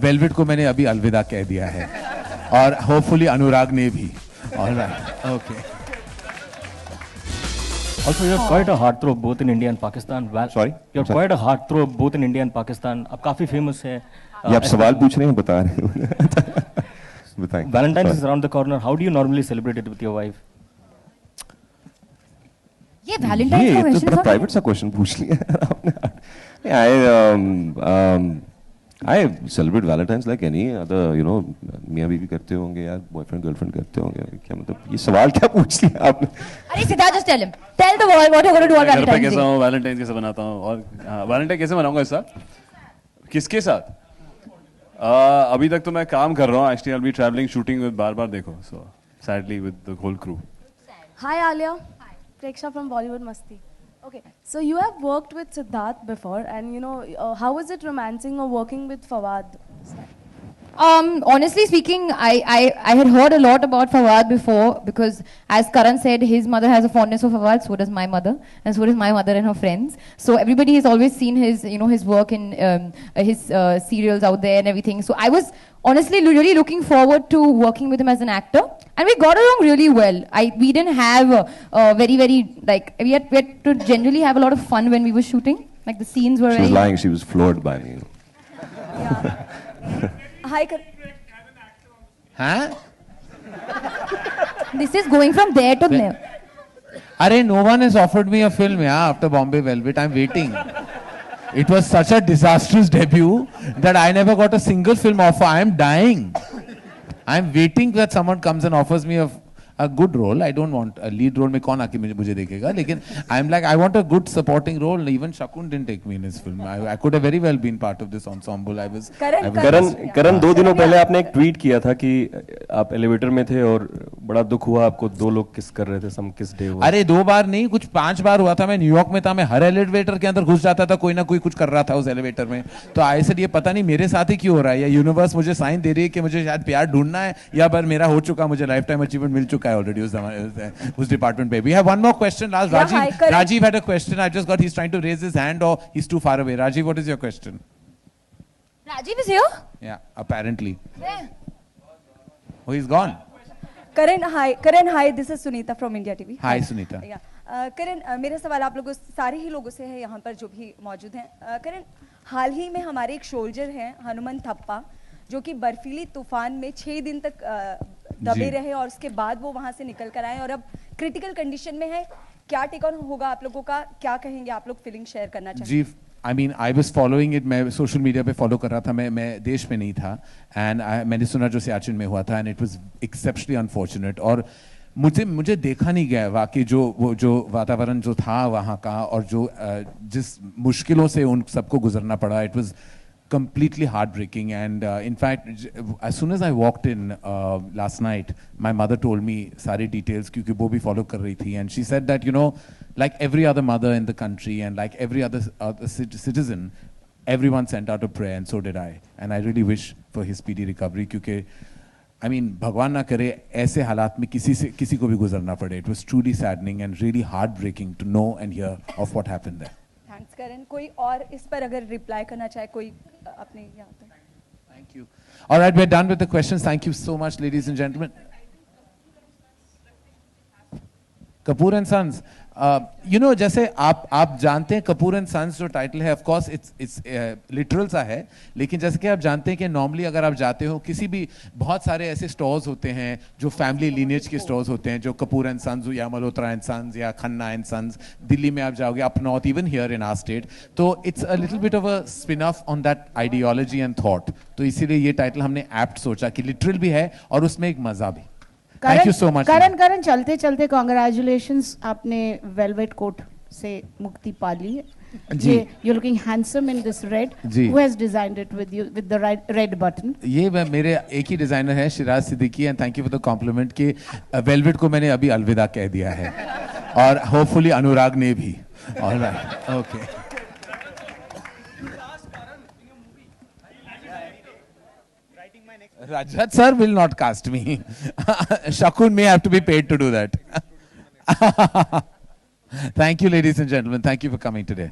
Velvet को मैंने अभी अलविदा कह दिया है और होपफुली अनुराग ने भी. Alright, okay. Also, you're quite a heartthrob both in India and Pakistan. Sorry? You're quite a heartthrob both in India and Pakistan. आप काफी famous है. ये आप सवाल पूछ रहे हैं, बता रहे हैं. बताएं. Valentine's is around the corner. How do you normally celebrate it with your wife? ये Valentine's का तो question बड़ा था. प्राइवेट सा क्वेश्चन पूछ लिया आपने. I celebrate Valentine's like any other, you know, मियाँ बीवी करते होंगे यार, बॉयफ्रेंड गर्लफ्रेंड करते होंगे. क्या मतलब ये सवाल क्या पूछ लिया आपने? अरे Siddharth, just tell him. Tell the world what you're going to do on घर पे Valentine's कैसा Day. हूँ, वैलेंटाइन कैसे बनाता हूँ और वैलेंटाइन कैसे मनाऊंगा इस साल? किसके साथ? अभी तक तो मैं काम कर रहा हूँ. Actually I will be travelling shooting with बार देखो. So sadly with the whole crew. Hi Alia. Hi. Preksha from Bollywood Masti. Okay, so you have worked with Siddharth before, and you know, how is it romancing or working with Fawad? Honestly speaking, I had heard a lot about Fawad before, because as Karan said, his mother has a fondness for Fawad, so does my mother, and so does my mother and her friends. So everybody has always seen his, you know, his work in his serials out there and everything. So I was honestly really looking forward to working with him as an actor, and we got along really well. We didn't have very like we had to generally have a lot of fun when we were shooting. Like the scenes were. She was lying. She was floored by me. Hi. हाँ? This is going from there to there. अरे, no one has offered me a film, yeah, after Bombay Velvet. I'm waiting. It was such a disastrous debut that I never got a single film offer. I am dying. I'm waiting that someone comes and offers me a good role. I don't want a lead role. में कौन आके मुझे देखेगा? लेकिन I'm like, I want a good supporting role. Even Shakun didn't take me in his film. I could have very well been part of this ensemble. करण 2 दिनों पहले आपने एक ट्वीट किया था कि आप एलिवेटर में थे और बड़ा दुख हुआ आपको. 2 लोग किस कर रहे थे. सम किस डे हुआ? अरे 2 बार नहीं, कुछ 5 बार हुआ था. मैं न्यूयॉर्क में था. मैं हर एलिवेटर के अंदर घुस जाता था. कोई ना कोई कुछ कर रहा था उस एलिवेटर में. तो ऐसे ये पता नहीं मेरे साथ ही क्यों हो रहा है, या यूनिवर्स मुझे साइन दे रही है कि मुझे शायद प्यार ढूंढना है, या पर मेरा हो चुका, मुझे लाइफ टाइम अचीवमेंट मिल चुका है ऑलरेडी उस डिपार्टमेंट पे. We have one more question. Last Rajiv had a question. I just got, he's trying to raise his hand or he's too far away. Rajiv, what is your question? Rajiv is here? Yeah, apparently. Where? Oh, he's gone. Karan, hi. This is Sunita from India TV. Hi, Sunita. Yeah. Karan, मेरा सवाल आप लोगों सारे ही लोगों से है यहाँ पर जो भी मौजूद हैं. Karan, हाल ही में हमारे एक सोल्जर हैं हनुमान थप्पा, जो कि बर्फीली तूफान में 6 दिन तक दबे रहे और उसके बाद वो वहां से निकल कर आए और अब क्रिटिकल कंडीशन में है. क्या टेक ऑन होगा आप लोगों का? क्या कहेंगे आप लोग? फीलिंग शेयर करना चाहेंगे? जी, I mean, I was following it. मैं सोशल मीडिया पे फॉलो कर रहा था. मैं देश में नहीं था, एंड मैंने सुना जो सियाचिन में हुआ था, and it was exceptionally unfortunate. और मुझे देखा नहीं गया वाकई जो वातावरण जो था वहाँ का, और जो जिस मुश्किलों से उन सबको गुजरना पड़ा. It was completely heartbreaking, and in fact, as soon as I walked in last night, my mother told me सारी details क्योंकि वो भी follow कर रही थी, and she said that, you know, like every other mother in the country and like every other citizen, everyone sent out a prayer, and so did I, and I really wish for his speedy recovery. क्योंकि I mean, भगवान ना करे ऐसे हालात में किसी को भी गुजरना पड़े. It was truly saddening and really heartbreaking to know and hear of what happened there. Thanks Karan. कोई और इस पर अगर रिप्लाई करना चाहे कोई अपने यहाँ पे? Thank you. All right, we're done with the questions. Thank you so much, ladies and gentlemen. Kapoor and Sons. You know, जैसे आप जानते हैं कपूर एंड सन्स जो टाइटल है, ऑफ कोर्स इट्स लिटरल सा है, लेकिन जैसे कि आप जानते हैं कि नॉर्मली अगर आप जाते हो किसी भी, बहुत सारे ऐसे स्टोर्स होते हैं जो फैमिली लीनेज के स्टोर्स होते हैं, जो कपूर एंड सन्स या मल्होत्रा एंड सन्स या खन्ना एंड सन्स. दिल्ली में आप जाओगे, up north, even here in our state. तो it's a little bit of a spin off on that ideology and thought. तो इसीलिए ये टाइटल हमने एप्ट सोचा कि लिटरल भी है और उसमें एक मजा भी. Thank you so much. करण चलते चलते कॉन्ग्रेचुलेशंस, आपने वेलवेट कोट से मुक्ति पा ली. जी, you're looking handsome in this red. Who has designed it with you with the red button? ये मेरे एक ही डिजाइनर है, Shiraz Siddiqui, and thank you for the compliment कि वेलवेट को मैंने अभी अलविदा कह दिया है और होपफुली अनुराग ने भी. Alright, okay. Rajat sir will not cast me. Shakun may have to be paid to do that. Thank you, ladies and gentlemen. Thank you for coming today.